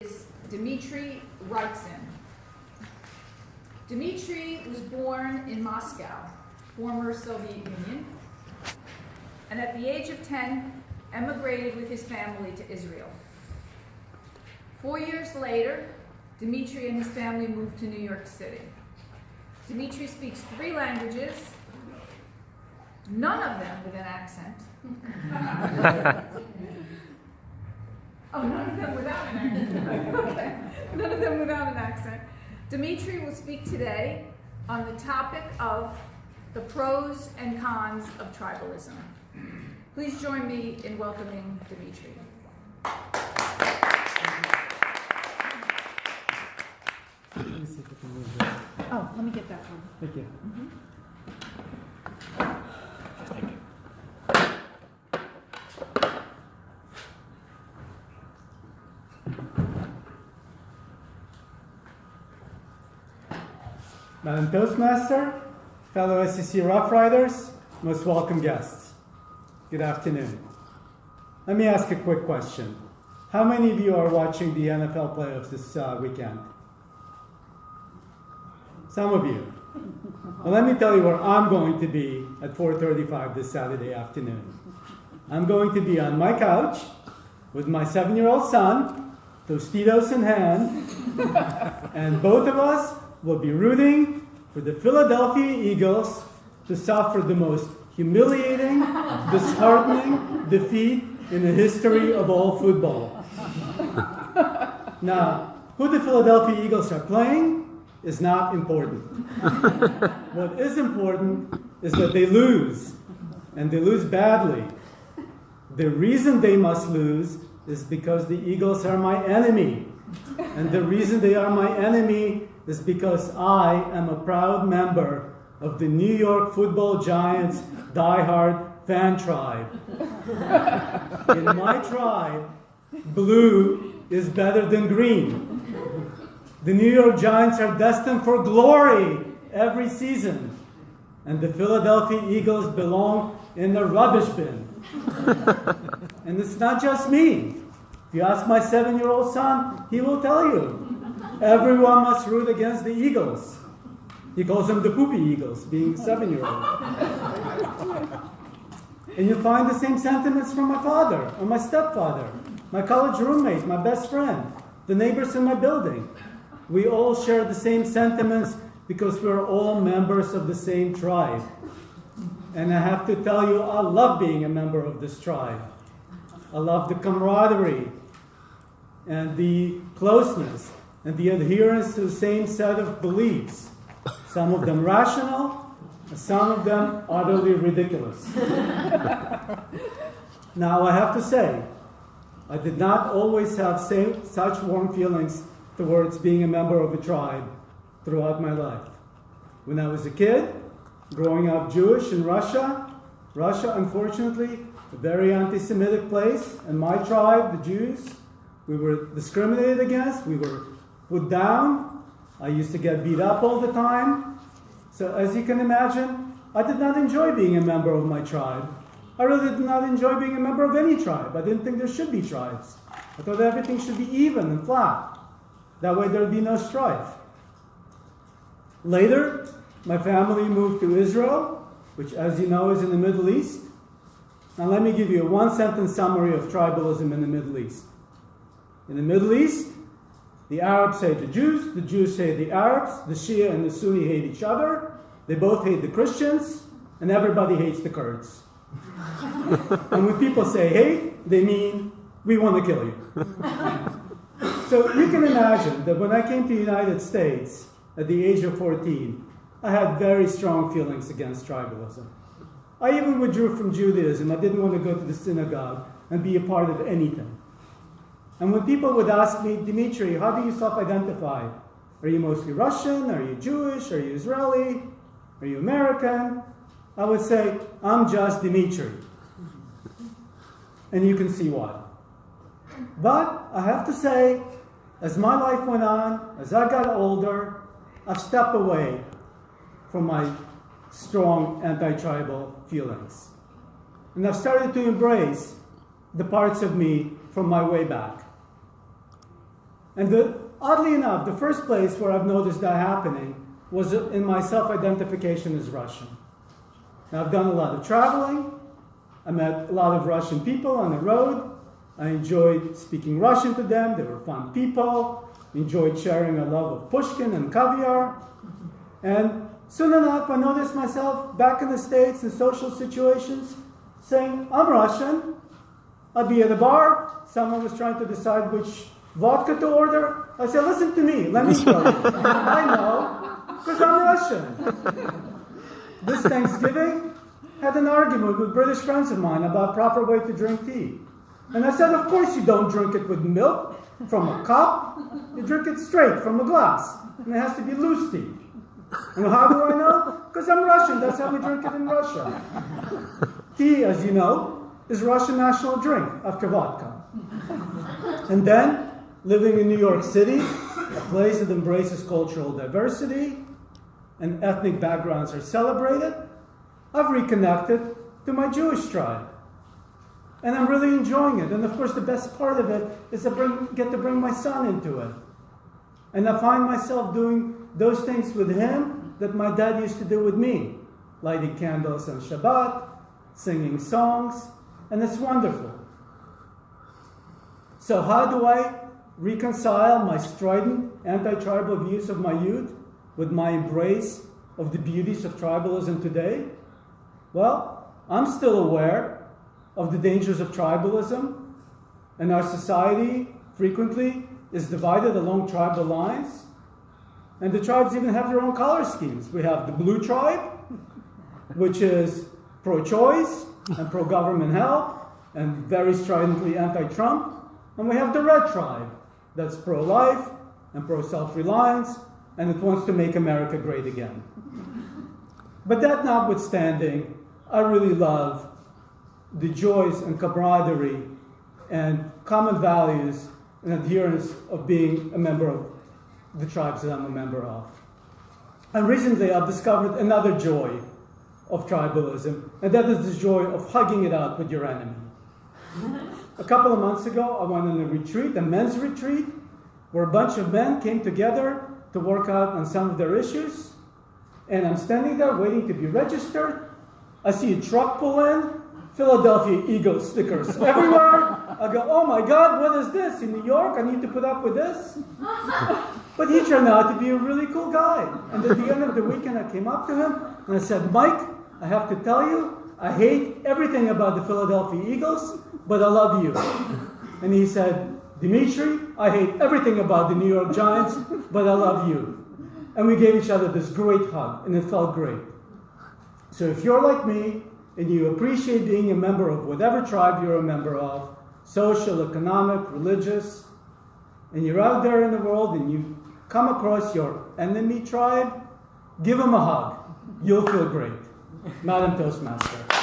is Dimitri Raitzin. Dimitri was born in Moscow, former Soviet Union, and at the age of 10, emigrated with his family to Israel. 4 years later, Dimitri and his family moved to New York City. Dimitri speaks 3 languages, none of them with an accent. Oh, none of them without an accent. Okay, none of them without an accent. Dimitri will speak today on the topic of the pros and cons of tribalism. Please join me in welcoming Dimitri. Oh, let me get that one. Thank you. Thank you. Madam Toastmaster, fellow SEC Rough Riders, most welcome guests. Good afternoon. Let me ask a quick question. How many of you are watching the NFL playoffs this weekend? Some of you. Well, let me tell you where I'm going to be at 4:35 this Saturday afternoon. I'm going to be on my couch with my 7-year-old son, Tostitos in hand, and both of us will be rooting for the Philadelphia Eagles to suffer the most humiliating, disheartening defeat in the history of all football. Now, who the Philadelphia Eagles are playing is not important. What is important is that they lose, and they lose badly. The reason they must lose is because the Eagles are my enemy. And the reason they are my enemy is because I am a proud member of the New York Football Giants diehard fan tribe. In my tribe, blue is better than green. The New York Giants are destined for glory every season, and the Philadelphia Eagles belong in the rubbish bin. And it's not just me. If you ask my 7-year-old son, he will tell you. Everyone must root against the Eagles. He calls them the poopy Eagles, being 7-year-old. And you'll find the same sentiments from my father, or my stepfather, my college roommate, my best friend, the neighbors in my building. We all share the same sentiments because we're all members of the same tribe. And I have to tell you, I love being a member of this tribe. I love the camaraderie and the closeness and the adherence to the same set of beliefs. Some of them rational, and some of them utterly ridiculous. Now, I have to say, I did not always have such warm feelings towards being a member of a tribe throughout my life. When I was a kid, growing up Jewish in Russia, unfortunately, a very anti-Semitic place, and my tribe, the Jews, we were discriminated against, we were put down. I used to get beat up all the time. So as you can imagine, I did not enjoy being a member of my tribe. I really did not enjoy being a member of any tribe. I didn't think there should be tribes. I thought everything should be even and flat. That way there would be no strife. Later, my family moved to Israel, which, as you know, is in the Middle East. Now let me give you a one-sentence summary of tribalism in the Middle East. In the Middle East, the Arabs hate the Jews hate the Arabs, the Shia and the Sunni hate each other, they both hate the Christians, and everybody hates the Kurds. And when people say hate, they mean, we want to kill you. So you can imagine that when I came to the United States at the age of 14, I had very strong feelings against tribalism. I even withdrew from Judaism. I didn't want to go to the synagogue and be a part of anything. And when people would ask me, Dimitri, how do you self-identify? Are you mostly Russian? Are you Jewish? Are you Israeli? Are you American? I would say, I'm just Dimitri. And you can see why. But I have to say, as my life went on, as I got older, I've stepped away from my strong anti-tribal feelings. And I've started to embrace the parts of me from my way back. And oddly enough, the first place where I've noticed that happening was in my self-identification as Russian. Now, I've done a lot of traveling. I met a lot of Russian people on the road. I enjoyed speaking Russian to them. They were fun people. Enjoyed sharing a love of Pushkin and caviar. And soon enough, I noticed myself back in the States in social situations saying, I'm Russian. I'd be at a bar. Someone was trying to decide which vodka to order. I said, listen to me. Let me tell you. I know, because I'm Russian. This Thanksgiving, had an argument with British friends of mine about proper way to drink tea. And I said, of course you don't drink it with milk from a cup. You drink it straight from a glass. And it has to be loose tea. And how do I know? Because I'm Russian. That's how we drink it in Russia. Tea, as you know, is Russian national drink after vodka. And then, living in New York City, a place that embraces cultural diversity and ethnic backgrounds are celebrated, I've reconnected to my Jewish tribe. And I'm really enjoying it. And of course, the best part of it is to get to bring my son into it. And I find myself doing those things with him that my dad used to do with me. Lighting candles on Shabbat, singing songs, and it's wonderful. So how do I reconcile my strident anti-tribal views of my youth with my embrace of the beauties of tribalism today? Well, I'm still aware of the dangers of tribalism, and our society frequently is divided along tribal lines, and the tribes even have their own color schemes. We have the blue tribe, which is pro-choice and pro-government help, and very stridently anti-Trump, and we have the red tribe, that's pro-life and pro-self-reliance, and it wants to make America great again. But that notwithstanding, I really love the joys and camaraderie and common values and adherence of being a member of the tribes that I'm a member of. And recently I've discovered another joy of tribalism, and that is the joy of hugging it out with your enemy. A couple of months ago, I went on a retreat, a men's retreat, where a bunch of men came together to work out on some of their issues. And I'm standing there waiting to be registered. I see a truck pull in, Philadelphia Eagles stickers everywhere. I go, oh my God, what is this? In New York, I need to put up with this? But he turned out to be a really cool guy. And at the end of the weekend, I came up to him and I said, Mike, I have to tell you, I hate everything about the Philadelphia Eagles, but I love you. And he said, Dimitri, I hate everything about the New York Giants, but I love you. And we gave each other this great hug, and it felt great. So if you're like me, and you appreciate being a member of whatever tribe you're a member of, social, economic, religious, and you're out there in the world and you come across your enemy tribe, give them a hug. You'll feel great. Madam Toastmaster.